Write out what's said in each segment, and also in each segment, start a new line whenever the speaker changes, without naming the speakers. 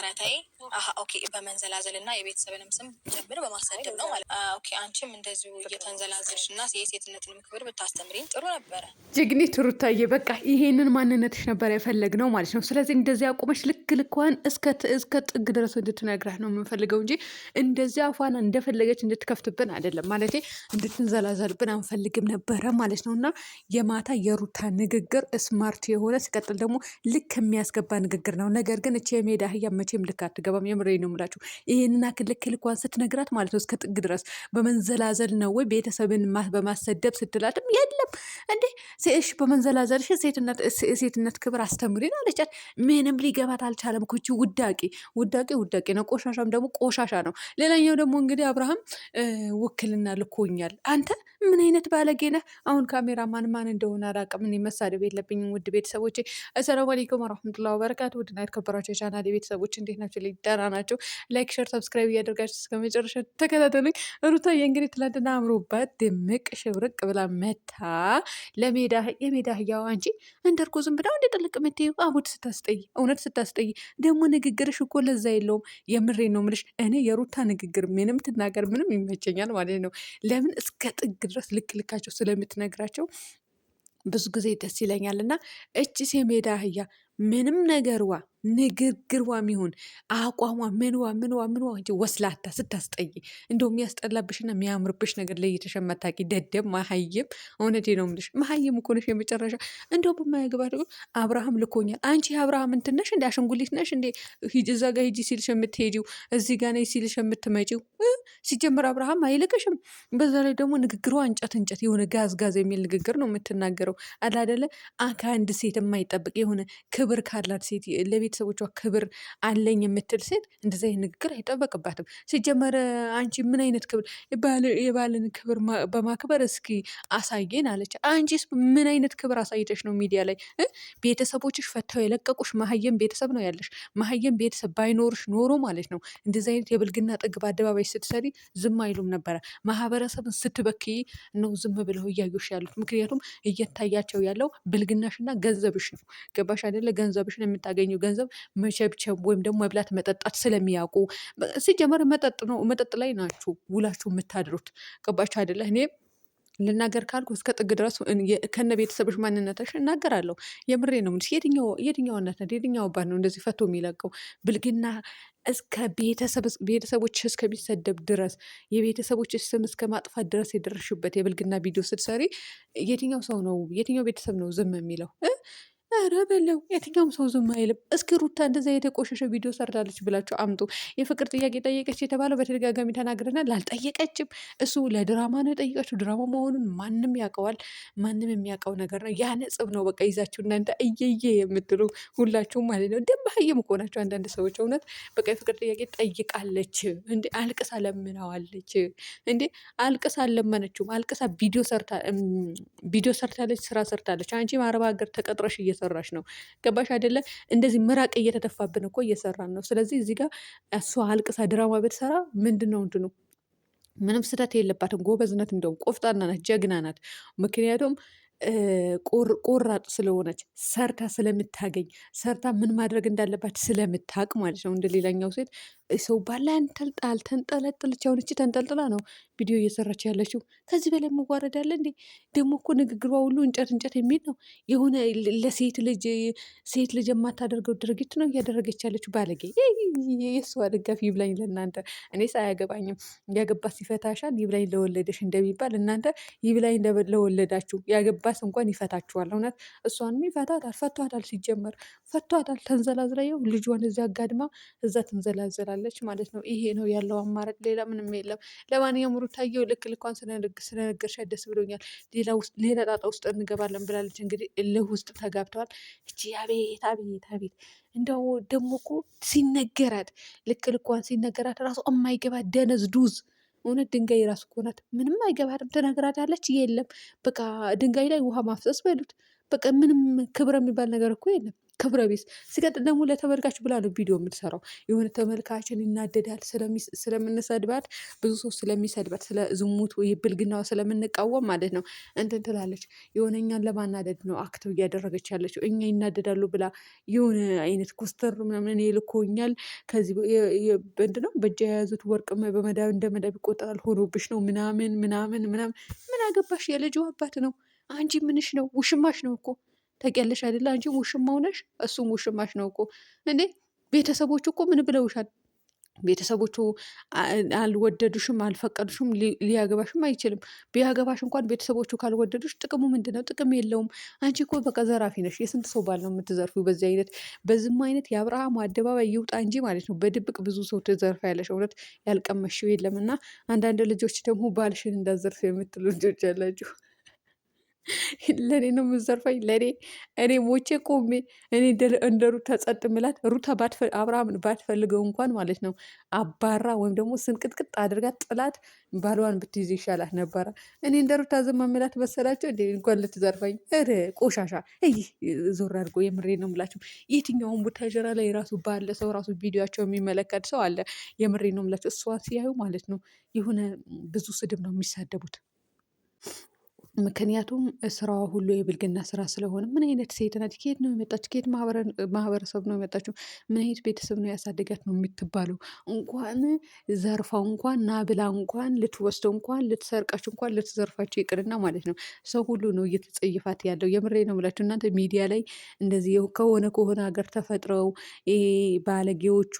ኧረ ተይ። ኦኬ በመንዘላዘልና የቤተሰብንም ስም ጭምር በማሰደብ ነው ማለት። ኦኬ አንቺም እንደዚሁ እየተንዘላዘልሽ እና የሴትነትን ክብር ብታስተምሪኝ ጥሩ ነበረ።
ጀግኒት ሩታዬ በቃ ይሄንን ማንነትሽ ነበር የፈለግነው ማለት ነው። ስለዚህ እንደዚህ አቁመሽ ልክ ልኳን እስከ ጥግ ድረስ እንድትነግራት ነው የምንፈልገው እንጂ እንደዚህ አፏን እንደፈለገች እንድትከፍትብን አይደለም። ማለት እንድትንዘላዘልብን አንፈልግም ነበረ ማለት ነው። እና የማታ የሩታ ንግግር ስማርት የሆነ ሲቀጥል ደግሞ ልክ የሚያስገባ ንግግር ነው። ነገር ግን እቺ የሜዳ አህያ መቼም ልክ አትገባም። የምሬ ነው የምላችሁ። ይሄንን አክል ልክ ልኳን ስትነግራት ማለት ነው እስከ ጥግ ድረስ በመንዘላዘል ነው ወይ ቤተሰብን በማሰደብ ስትላትም የለም እንዴ ሴሽ በመንዘላዘልሽ ሴትነት ክብር አስተምሪን አለቻት። ምንም ሊገባት አልቻለም። ኩቺ ውዳቄ ነው። ቆሻሻም ደግሞ ቆሻሻ ነው። ሌላኛው ደግሞ እንግዲህ አብርሃም ውክልና ልኮኛል። አንተ ምን አይነት ባለጌ ነህ? አሁን ካሜራ ማን እንደሆነ አላውቅም። እኔ መሳደብ የለብኝም። ውድ ቤተሰቦቼ አሰላሙ አለይኩም ወራህመቱላሂ ወበረካቱ። ውድና የተከበራችሁ የቻናሌ ቤተሰቦች እንዴት ናቸው? ደህና ናቸው? ላይክ፣ ሸር፣ ሰብስክራይብ እያደርጋችሁ እስከ መጨረሻ ተከታተሉኝ። ሩታዬ እንግዲህ ትላንትና አምሮባት ድምቅ ሽብርቅ ብላ መታ የሜዳ አህያዋ አንቺ እንደ እርጎ ዝም ብላ እንደ ጥልቅ የምትይው አቡድ ስታስጠይ፣ እውነት ስታስጠይ። ደግሞ ንግግርሽ እኮ ለዛ የለውም። የምሬ ነው ምልሽ። እኔ የሩታ ንግግር ምንም ትናገር ምንም ይመቸኛል ማለት ነው። ለምን እስከ ጥግ ድረስ ልክ ልካቸው ስለምትነግራቸው ብዙ ጊዜ ደስ ይለኛል። እና እቺ የሜዳ አህያ ምንም ነገርዋ ንግግርዋ ሚሆን አቋሟ ምንዋ እንጂ ወስላታ ስታስጠይ፣ እንደው የሚያስጠላብሽና የሚያምርብሽ ነገር ለይተሽ የማታውቂ ደደብ መሀይም። እውነቴ ነው የምልሽ መሀይም እኮ ነሽ የመጨረሻ። እንደው በማያገባ ደግሞ አብርሃም ልኮኛል። አንቺ የአብርሃም እንትን ነሽ እንደ አሸንጉሊት ነሽ እንደ እዛ ጋ ሂጂ ሲልሽ የምትሄጂው እዚህ ጋ ነይ ሲልሽ የምትመጪው። ሲጀምር አብርሃም አይልቅሽም። በዛ ላይ ደግሞ ንግግሯ እንጨት የሆነ ጋዝ የሚል ንግግር ነው የምትናገረው። አላደለ ከአንድ ሴት የማይጠብቅ የሆነ ክብር ካላት ሴት ለቤተሰቦቿ ክብር አለኝ የምትል ሴት እንደዚህ አይነት ንግግር አይጠበቅባትም። ሲጀመር አንቺ ምን አይነት ክብር የባልን ክብር በማክበር እስኪ አሳየን አለች። አንቺስ ምን አይነት ክብር አሳይተሽ ነው ሚዲያ ላይ ቤተሰቦችሽ ፈተው የለቀቁሽ? መሀየም ቤተሰብ ነው ያለሽ። መሀየም ቤተሰብ ባይኖርሽ ኖሮ ማለት ነው እንደዚህ አይነት የብልግና ጥግ በአደባባይ ስትሰሪ ዝም አይሉም ነበረ። ማህበረሰብን ስትበክይ ነው ዝም ብለው እያዩሽ ያሉት። ምክንያቱም እየታያቸው ያለው ብልግናሽና ገንዘብሽ ነው። ገባሽ አይደለ? ገንዘብሽን የምታገኘው ገንዘብ መቸብቸብ ወይም ደግሞ መብላት መጠጣት ስለሚያውቁ ሲጀመር መጠጥ ላይ ናችሁ ውላችሁ የምታድሩት። ገባሽ አይደለ? እኔ ልናገር ካልኩ እስከ ጥግ ድረስ ከነ ቤተሰብሽ ማንነትሽ እናገራለሁ። የምሬ ነው። የትኛው እናት የትኛው አባት ነው እንደዚህ ፈቶ የሚለቀው? ብልግና እስከ ቤተሰቦች እስከሚሰደብ ድረስ የቤተሰቦች ስም እስከ ማጥፋት ድረስ የደረሽበት የብልግና ቪዲዮ ስትሰሪ የትኛው ቤተሰብ ነው ዝም የሚለው? ኧረ በለው የትኛውም ሰው ዝም አይልም። እስኪ ሩታ እንደዛ የተቆሸሸ ቪዲዮ ሰርታለች ብላችሁ አምጡ። የፍቅር ጥያቄ ጠየቀች የተባለው በተደጋጋሚ ተናግረናል። አልጠየቀችም። እሱ ለድራማ ነው የጠየቀችው። ድራማ መሆኑን ማንም ያውቀዋል። ማንም የሚያውቀው ነገር ነው። ያ ነጥብ ነው በቃ ይዛችሁ እናንተ እየየ የምትሉ ሁላችሁም ማለት ነው። ደም በሀየም እኮ ናቸው አንዳንድ ሰዎች። እውነት በቃ የፍቅር ጥያቄ ጠይቃለች እንዴ? አልቅሳ ለምናዋለች እንዴ? አልቅሳ አልለመነችውም። አልቅሳ ቪዲዮ ሰርታለች፣ ስራ ሰርታለች። አንቺ አረብ ሀገር ተቀጥረሽ እየሰራሽ ነው። ገባሽ አይደለ? እንደዚህ ምራቅ እየተተፋብን እኮ እየሰራን ነው። ስለዚህ እዚህ ጋር እሷ አልቅሳ ድራማ ብትሰራ ምንድን ነው እንትኑ? ምንም ስህተት የለባትም። ጎበዝነት፣ እንደውም ቆፍጣና ናት፣ ጀግና ናት። ምክንያቱም ቆራጥ ስለሆነች ሰርታ ስለምታገኝ ሰርታ ምን ማድረግ እንዳለባት ስለምታቅ ማለት ነው። እንደ ሌላኛው ሴት ሰው ባላ ተንጠለጠለች። አሁን እቺ ተንጠልጥላ ነው ቪዲዮ እየሰራች ያለችው። ከዚህ በላይ መዋረድ አለ እንዴ? ደግሞ እኮ ንግግሯ ሁሉ እንጨት የሚል ነው። የሆነ ለሴት ልጅ የማታደርገው ድርጊት ነው እያደረገች ያለችው። ባለጌ የእሷ ደጋፊ ይብላኝ ለእናንተ። እኔስ አያገባኝም። ያገባት ሲፈታሻል ይብላኝ ለወለደሽ እንደሚባል እናንተ ይብላኝ ለወለዳችሁ። ያገባት እንኳን ይፈታችኋል። እውነት እሷንም ፈቷታል። ሲጀመር ፈቷታል። ተንዘላዝላ ይኸው ልጇን እዚያ አጋድማ እዛ ትንዘላዘላለች ማለት ነው። ይሄ ነው ያለው አማራጭ፣ ሌላ ምንም የለም። ለማንኛውም ሩታዬው ልክ ልኳን ስለነገርሻት ደስ ብሎኛል። ሌላ ጣጣ ውስጥ እንገባለን ብላለች። እንግዲህ እልህ ውስጥ ተጋብተዋል። እቺ አቤት እንደው ደግሞ እኮ ሲነገራት ልክ ልኳን ሲነገራት ራሱ የማይገባት ደነዝ ዱዝ። እውነት ድንጋይ ራሱ እኮ ናት። ምንም አይገባትም። ትነግራታለች የለም። በቃ ድንጋይ ላይ ውሃ ማፍሰስ በሉት። በቃ ምንም ክብረ የሚባል ነገር እኮ የለም። ክብረ ቢስ። ሲቀጥል ደግሞ ለተመልካች ብላ ነው ቪዲዮ የምትሰራው። የሆነ ተመልካችን ይናደዳል ስለምንሰድባት፣ ብዙ ሰው ስለሚሰድባት፣ ስለ ዝሙት ወይ ብልግናዋ ስለምንቃወም ማለት ነው እንትን ትላለች። የሆነ እኛን ለማናደድ ነው አክተው እያደረገች ያለችው። እኛ ይናደዳሉ ብላ የሆነ አይነት ኮስተር ምናምን እኔ ልኮኛል ከዚህ ምንድን ነው በእጅ የያዙት ወርቅ በመዳብ እንደ መዳብ ይቆጠራል ሆኖብሽ ነው ምናምን ምናምን ምናምን። ምን አገባሽ? የልጁ አባት ነው። አንቺ ምንሽ ነው? ውሽማሽ ነው እኮ ታውቂያለሽ አይደለ? አንቺም ውሽማው ነሽ፣ እሱም ውሽማሽ ነው እኮ እንዴ። ቤተሰቦቹ እኮ ምን ብለውሻል? ቤተሰቦቹ አልወደዱሽም፣ አልፈቀዱሽም፣ ሊያገባሽም አይችልም። ቢያገባሽ እንኳን ቤተሰቦቹ ካልወደዱሽ ጥቅሙ ምንድን ነው? ጥቅም የለውም። አንቺ እኮ በቃ ዘራፊ ነሽ። የስንት ሰው ባል ነው የምትዘርፊው? በዚህ አይነት በዝም አይነት የአብርሃም አደባባይ ይውጣ እንጂ ማለት ነው። በድብቅ ብዙ ሰው ትዘርፋ ያለሽ እውነት ያልቀመሽው የለም። እና አንዳንድ ልጆች ደግሞ ባልሽን እንዳዘርፍ የምትሉ ልጆች ያላችሁ ለእኔ ነው የምትዘርፈኝ? እኔ ሞቼ ቆሜ እኔ እንደ ሩታ ጸጥ ምላት ሩታ አብርሃምን ባትፈልገው እንኳን ማለት ነው አባራ ወይም ደግሞ ስንቅጥቅጥ አድርጋ ጥላት ባሏን ብትይዝ ይሻላት ነበረ። እኔ እንደ ሩታ ዝም ምላት መሰላቸው እንዴ? እንኳን ልትዘርፈኝ ቆሻሻ ይህ ዞር አድርጎ የምሬ ነው የምላቸው። የትኛውን ቡታጀራ ላይ ራሱ ባለ ሰው ራሱ ቪዲዮቸው የሚመለከት ሰው አለ። የምሬ ነው የምላቸው። እሷን ሲያዩ ማለት ነው የሆነ ብዙ ስድብ ነው የሚሳደቡት። ምክንያቱም ስራዋ ሁሉ የብልግና ስራ ስለሆነ። ምን አይነት ሴት ናት? ከየት ነው የመጣችው? ከየት ማህበረሰብ ነው የመጣችው? ምን አይነት ቤተሰብ ነው ያሳደጋት ነው የምትባለው? እንኳን ዘርፋው እንኳን ና ብላ እንኳን ልትወስደው እንኳን ልትሰርቃችሁ እንኳን ልትዘርፋችሁ ይቅርና ማለት ነው ሰው ሁሉ ነው እየተጸይፋት ያለው። የምሬ ነው ብላችሁ እናንተ ሚዲያ ላይ እንደዚህ ከሆነ ሀገር ተፈጥረው ባለጌዎቹ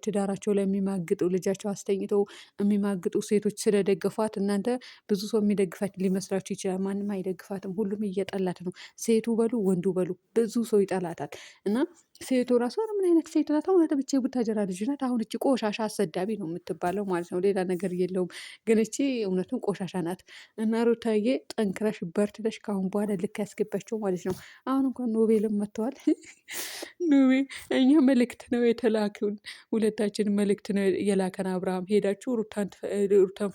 ትዳራቸው ላይ የሚማግጡ ልጃቸው አስተኝተው የሚማግጡ ሴቶች ስለደገፏት እናንተ ብዙ ሰው የሚደግፋት ሊመስላችሁ ይችላል። ማንም አይደግፋትም። ሁሉም እየጠላት ነው። ሴቱ በሉ ወንዱ በሉ ብዙ ሰው ይጠላታል። እና ሴቱ ራሱ ምን አይነት ሴት ናት? አሁን ብቻ የቡታጀራ ልጅ ናት። አሁን እቺ ቆሻሻ አሰዳቢ ነው የምትባለው ማለት ነው። ሌላ ነገር የለውም። ግን እቺ እውነቱን ቆሻሻ ናት። እና ሩታዬ ጠንክረሽ በርትተሽ ከአሁን በኋላ ልክ ያስገባቸው ማለት ነው። አሁን እንኳን ኖቤልም መጥተዋል። ኖቤ እኛ መልእክት ነው የተላክን፣ ሁለታችን መልእክት ነው የላከን። አብርሃም ሄዳችሁ ሩታን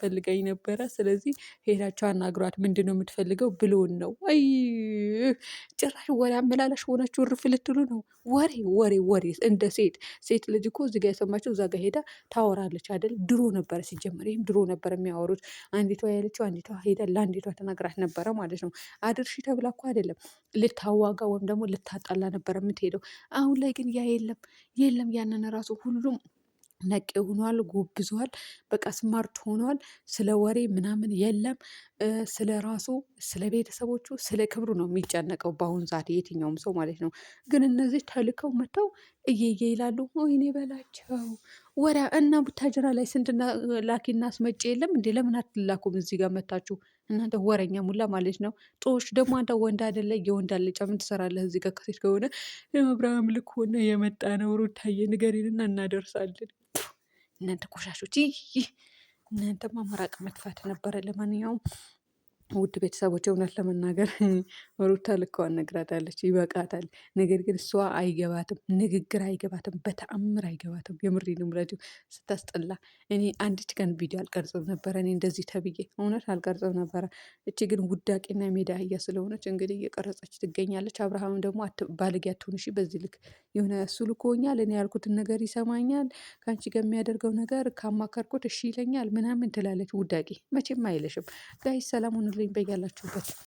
ፈልጋኝ ነበረ፣ ስለዚህ ሄዳችሁ አናግሯት፣ ምንድን ነው የምትፈልገው ብሎን ነው። አይ ጭራሽ ወሬ አመላላሽ ሆናችሁ እርፍ ልትሉ ነው። ወሬ እንደ ሴት ልጅ እኮ እዚጋ የሰማችው እዛ ጋ ሄዳ ታወራለች አይደል? ድሮ ነበረ ሲጀመር፣ ይህም ድሮ ነበር የሚያወሩት። አንዲቷ ያለችው አንዲቷ ሄዳ ለአንዲቷ ተናግራት ነበረ ማለት ነው። አድርሺ ተብላ እኮ አይደለም ልታዋጋ ወይም ደግሞ ልታጣላ ነበር የምትሄደው። አሁን ላይ ግን ያ የለም። ያንን ራሱ ሁሉም ነቄ ሆኗል፣ ጎብዟል፣ በቃ ስማርት ሆኗል። ስለ ወሬ ምናምን የለም። ስለ ራሱ፣ ስለ ቤተሰቦቹ፣ ስለ ክብሩ ነው የሚጨነቀው በአሁኑ ሰዓት የትኛውም ሰው ማለት ነው። ግን እነዚህ ተልከው መጥተው እየየ ይላሉ። ወይኔ በላቸው ወሬ እና ቡታጀራ ላይ ስንት ላኪና አስመጪ የለም እንዴ? ለምን አትላኩም? እዚህ ጋር መታችሁ እናንተ ወረኛ ሙላ ማለት ነው። ጦሽ ደግሞ አንተ ወንድ አይደለ? የወንድ አልጫ ምን ትሰራለህ እዚህ ጋር? ከሴት ከሆነ አብርሃም ልክ ሆነ የመጣ ነው። ሩታዬ ንገሪንና እናደርሳለን። እናንተ ቆሻሾች! ይህ እናንተማ መራቅ መጥፋት ነበረ። ለማንኛውም ውድ ቤተሰቦች እውነት ለመናገር ሩታ ልከዋን ነግራታለች፣ ይበቃታል። ነገር ግን እሷ አይገባትም፣ ንግግር አይገባትም፣ በተአምር አይገባትም። የምሬን ነው የምላችሁ፣ ስታስጠላ። እኔ አንዲት ቀን ቪዲዮ አልቀርጽም ነበረ፣ እኔ እንደዚህ ተብዬ እውነት አልቀርጽም ነበረ። እቺ ግን ውዳቄና ሜዳ አህያ ስለሆነች እንግዲህ እየቀረጸች ትገኛለች። አብርሃም ደግሞ ባለጌ አትሆን እሺ። በዚህ ልክ የሆነ እሱ ልኮኛል፣ እኔ ያልኩትን ነገር ይሰማኛል፣ ከአንቺ ጋር የሚያደርገው ነገር ካማከርኩት እሺ ይለኛል ምናምን ትላለች። ውዳቄ መቼም አይለሽም። ጋይ ሰላም ሁኑልኝ በያላችሁበት።